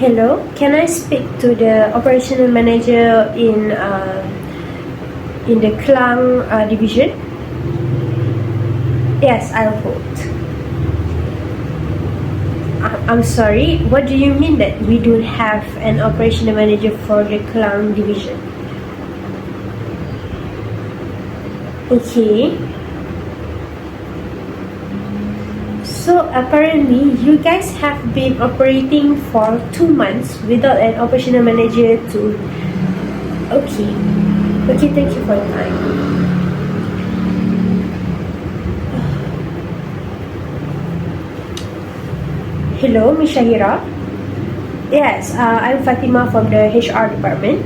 Hello, can I speak to the operational manager in the Klang division? Yes, I'll hold. I'm sorry, what do you mean that we don't have an operational manager for the Klang division? Okay. So apparently you guys have been operating for 2 months without an operational manager to... Okay. Okay, thank you for your time. Hello, Miss Shahira? Yes, I'm Fatima from the HR department.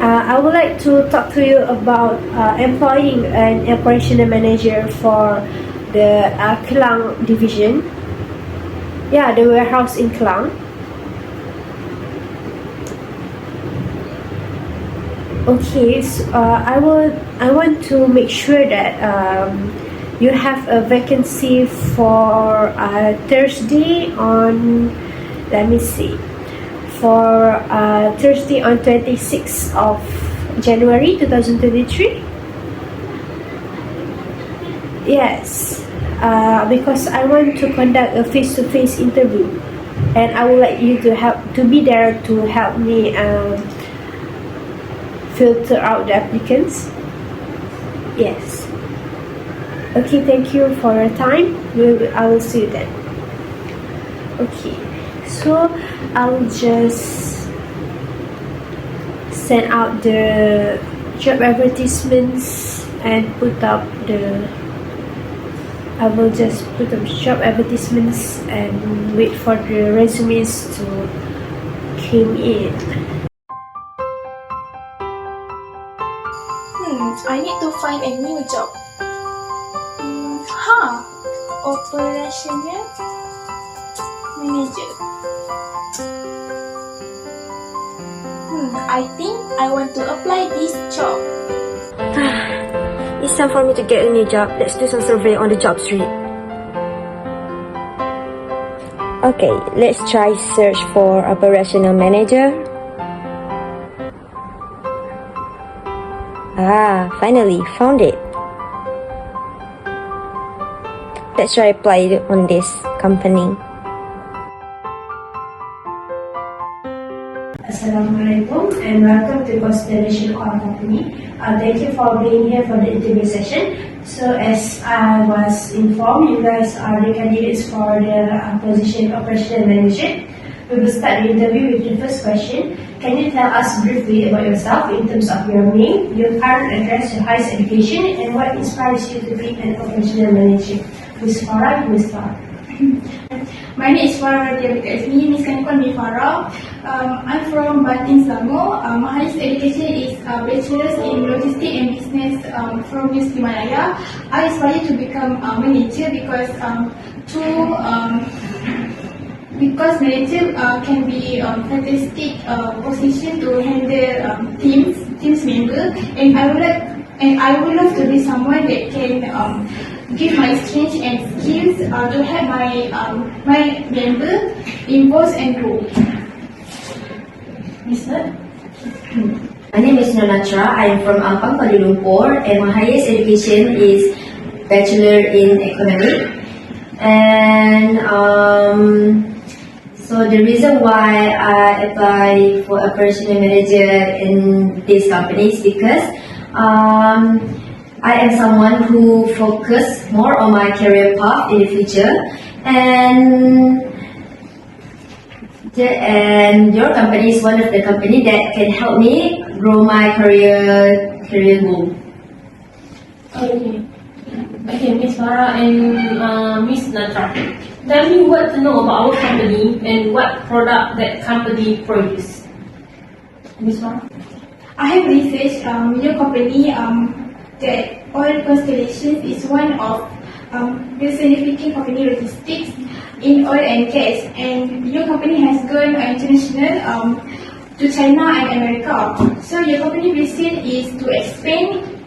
I would like to talk to you about employing an operational manager for the Klang division. Yeah, the warehouse in Klang. Okay, so I want to make sure that you have a vacancy for Thursday on, let me see, for Thursday on 26th of January 2023. Yes, because I want to conduct a face-to-face interview, and I would like you to be there to help me filter out the applicants. Yes. Okay, thank you for your time. I will see you then. Okay, so I'll just send out the job advertisements and put up the... I will just put up job advertisements and wait for the resumes to come in. I need to find a new job. Operational manager. I think I want to apply this job. It's time for me to get a new job. Let's do some survey on the job street. Okay, let's try search for operational manager. Finally found it. Let's try apply on this company. Assalamualaikum and welcome to Constellation Oil Company. Thank you for being here for the interview session. So as I was informed, you guys are the candidates for the position operational manager. We will start the interview with the first question. Can you tell us briefly about yourself in terms of your name, your current address, your highest education, and what inspires you to be an operational manager? Ms. Farah, you may start. My name is Farah Diabitesni. You can call me Farah. I'm from Batin, Selangor. My highest education is bachelor's in logistics and business from UST Malaya. I aspire to become a manager because manager can be fantastic position to handle teams member, and I would love to be someone that can give my strength and skills to help my member involve and grow. Mister? My name is Nonatra. I am from Ampang, Kuala Lumpur, and my highest education is Bachelor in Economics. And so the reason why I apply for a operational manager in this company is because I am someone who focus more on my career path in the future, and your company is one of the company that can help me grow my career goal. Okay, Miss Farah and Miss Natra, tell me what to know about our company and what product that company produce. Miss Farah? I have researched your company that Oil Constellation is one of the significant company logistics in oil and gas, and your company has gone international to China and America. So your company vision is to expand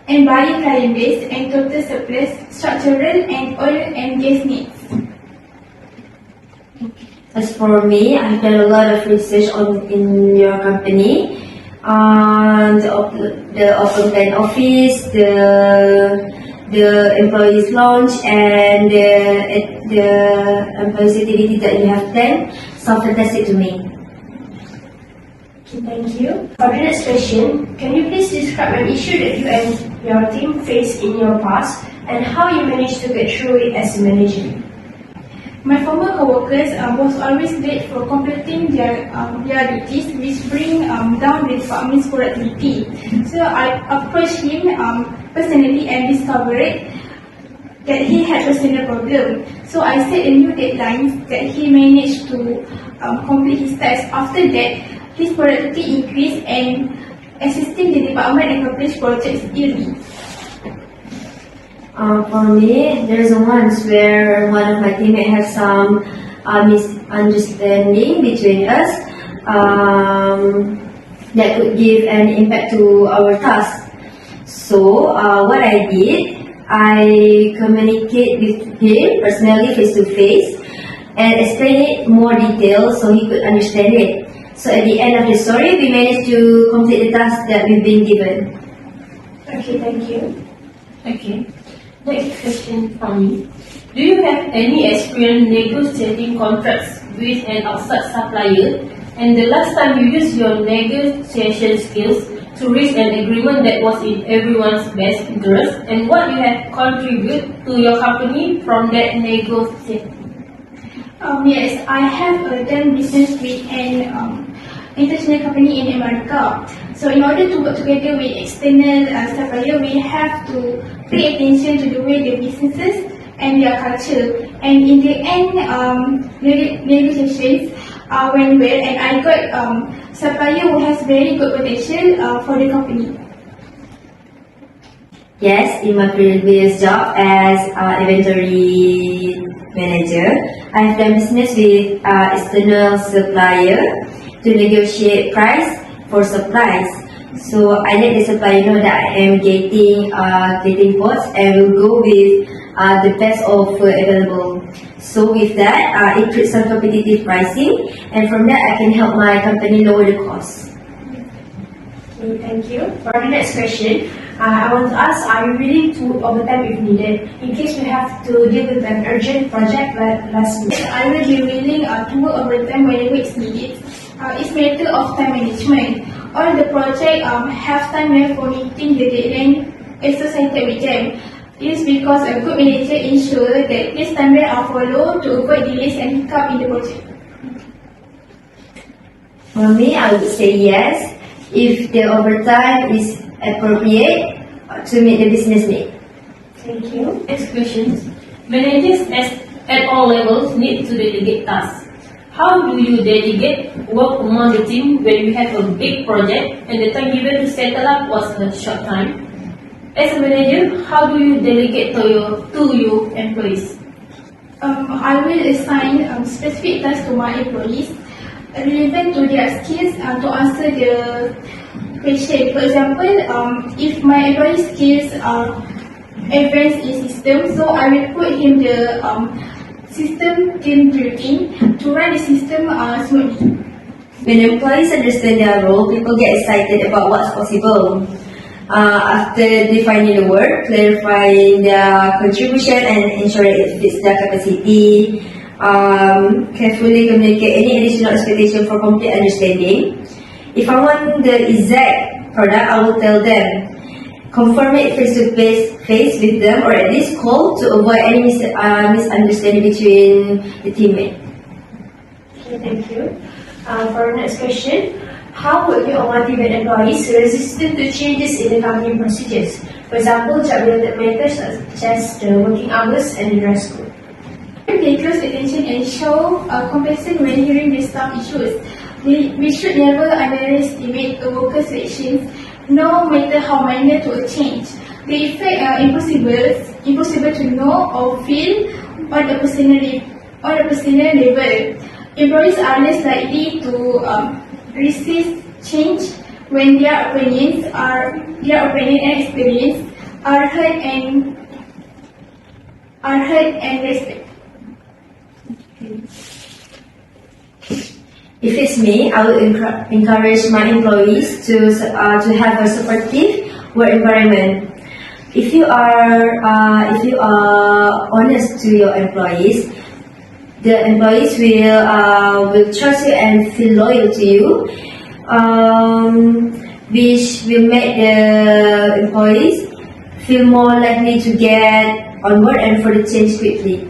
and buy client base and total surplus structural and oil and gas needs. As for me, I've done a lot of research in your company, the open plan office, the employees launch, and the employees activity that you have done. Sound fantastic to me. Okay, thank you. For the next question, can you please describe an issue that you and your team faced in your past and how you managed to get through it as a manager? My former co-workers was always late for completing their duties, which bring down the department's productivity. So I approached him personally and discovered that he had personal problem. So I set a new deadline that he managed to complete his task. After that, his productivity increased and assisting the department accomplish projects early. For me, there's once where one of my teammates had some misunderstanding between us that could give an impact to our task. So what I did, I communicate with him personally face to face and explain it more detail so he could understand it. So at the end of the story, we managed to complete the task that we've been given. Okay, thank you. Okay. Next question from me. Do you have any experience negotiating contracts with an outside supplier? And the last time you used your negotiation skills to reach an agreement that was in everyone's best interest, and what you have contributed to your company from that negotiation? Yes, I have done business with an international company in America. So in order to work together with external supplier, we have to pay attention to the way the businesses and their culture. And in the end, negotiations went well, and I got supplier who has very good potential for the company. Yes, in my previous job as inventory manager, I have done business with external supplier to negotiate price for supplies. So I let the supplier know that I am getting quotes and will go with the best offer available. So with that, it creates some competitive pricing, and from that I can help my company lower the cost. Okay, thank you. For the next question, I want to ask, are you willing to overtime if needed, in case we have to deal with an urgent project like last minute? I will be willing to work overtime whenever it's needed. It's matter of time management. All the project have time left for meeting the deadline associated with them. It is because a good manager ensures that this timeline are followed to avoid delays and hiccup in the project. For me, I would say yes, if the overtime is appropriate to meet the business need. Thank you. Next questions. Managers at all levels need to delegate tasks. How do you delegate work among the team when you have a big project and the time given to settle up was a short time? As a manager, how do you delegate to your employees? I will assign specific tasks to my employees relevant to their skills to answer the question. For example, if my employee's skills are advanced in system, so I will put him the system team routine to run the system smoothly. When employees understand their role, people get excited about what's possible. After defining the work, clarifying their contribution and ensuring it fits their capacity, carefully communicate any additional expectation for complete understanding. If I want the exact product, I will tell them. Confirm it face with them, or at least call to avoid any misunderstanding between the teammate. Okay, thank you. For the next question, how would you motivate employees resistant to changes in the company procedures? For example, job-related matters such as the working hours and the dress code. Pay close attention and show compassion when hearing the staff issues. We should never underestimate a worker's reactions, no matter how minor to a change. The effect are impossible to know or feel on a personal level. Employees are less likely to resist change when their opinion and experience are heard and respected. If it's me, I would encourage my employees to have a supportive work environment. If you are honest to your employees, the employees will trust you and feel loyal to you, which will make the employees feel more likely to get on board and for the change quickly.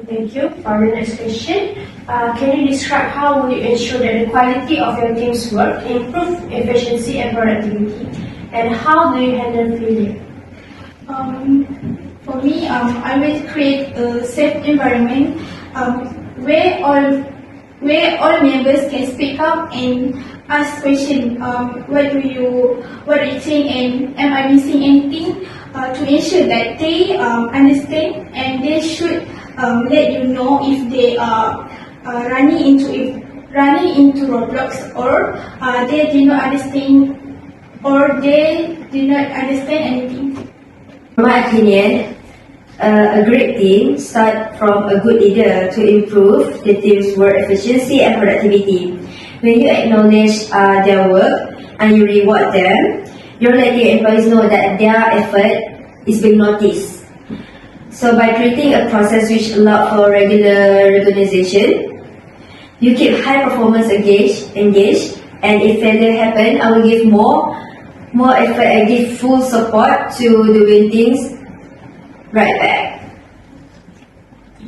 Thank you. For the next question, can you describe how will you ensure that the quality of your team's work improve efficiency and productivity, and how do you handle failure? For me, I will create a safe environment where all members can speak up and ask questions. What do you think, and am I missing anything? To ensure that they understand, and they should let you know if they are running into roadblocks, or they do not understand, anything. In my opinion, a great team starts from a good leader to improve the team's work efficiency and productivity. When you acknowledge their work and you reward them, you're letting your employees know that their effort is being noticed. So by creating a process which allows for regular recognition, you keep high performance engaged, and if failure happens, I will give more effort and give full support to doing things right back.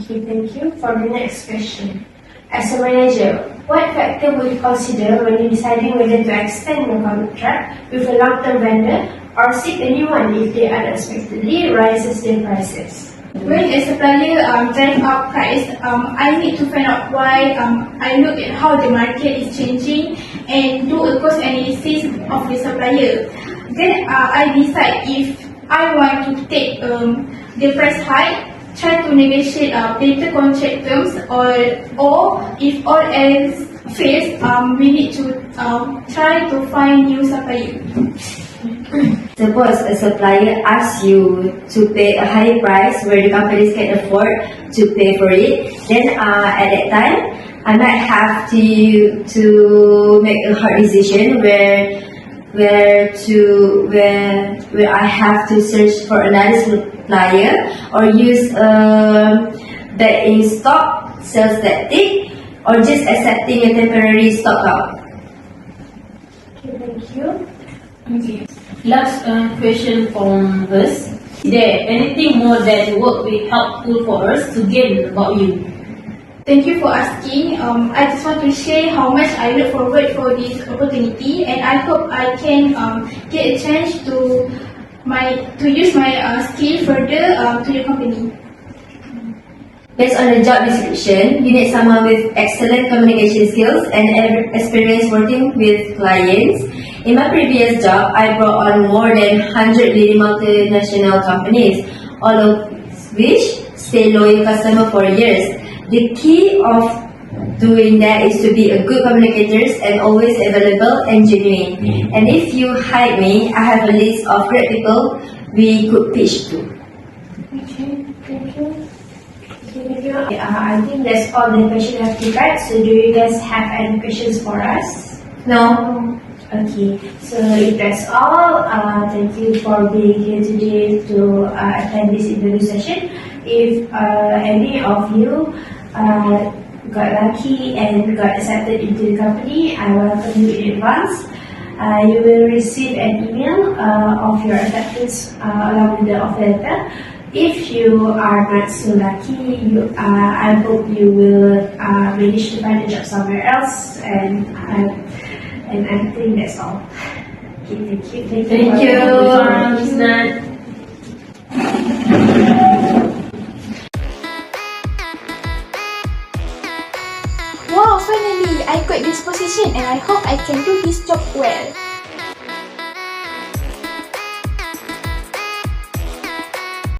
Okay, thank you. For the next question, as a manager, what factor will you consider when you're deciding whether to extend your contract with a long-term vendor or seek a new one if they unexpectedly raises their prices? When a supplier drive up price, I need to find out why. I look at how the market is changing and do a cost analysis of the supplier. Then I decide if I want to take the price hike, try to negotiate better contract terms, or if all else fails, we need to try to find new supplier. Suppose a supplier asks you to pay a high price where the companies can afford to pay for it, then at that time, I might have to make a hard decision where I have to search for another supplier or use the in stock sales tactic, or just accepting a temporary stock out. Okay, thank you. Okay. Last question from us. Is there anything more that would be helpful for us to gain about you? Thank you for asking. I just want to share how much I look forward for this opportunity, and I hope I can get a chance to use my skill further to your company. Based on the job description, you need someone with excellent communication skills and experience working with clients. In my previous job, I brought on more than 100 leading multinational companies, all of which stay loyal customer for years. The key of doing that is to be a good communicator and always available and genuine. And if you hire me, I have a list of great people we could pitch to. Okay, thank you. Okay, I think that's all the questions I have prepared. So do you guys have any questions for us? No. Okay, so if that's all, thank you for being here today to attend this interview session. If any of you got lucky and got accepted into the company, I welcome you in advance. You will receive an email of your acceptance along with the offer letter. If you are not so lucky, I hope you will manage to find a job somewhere else, and I think that's all. Okay, thank you. Thank you. Wow, finally, I got this position and I hope I can do this job well.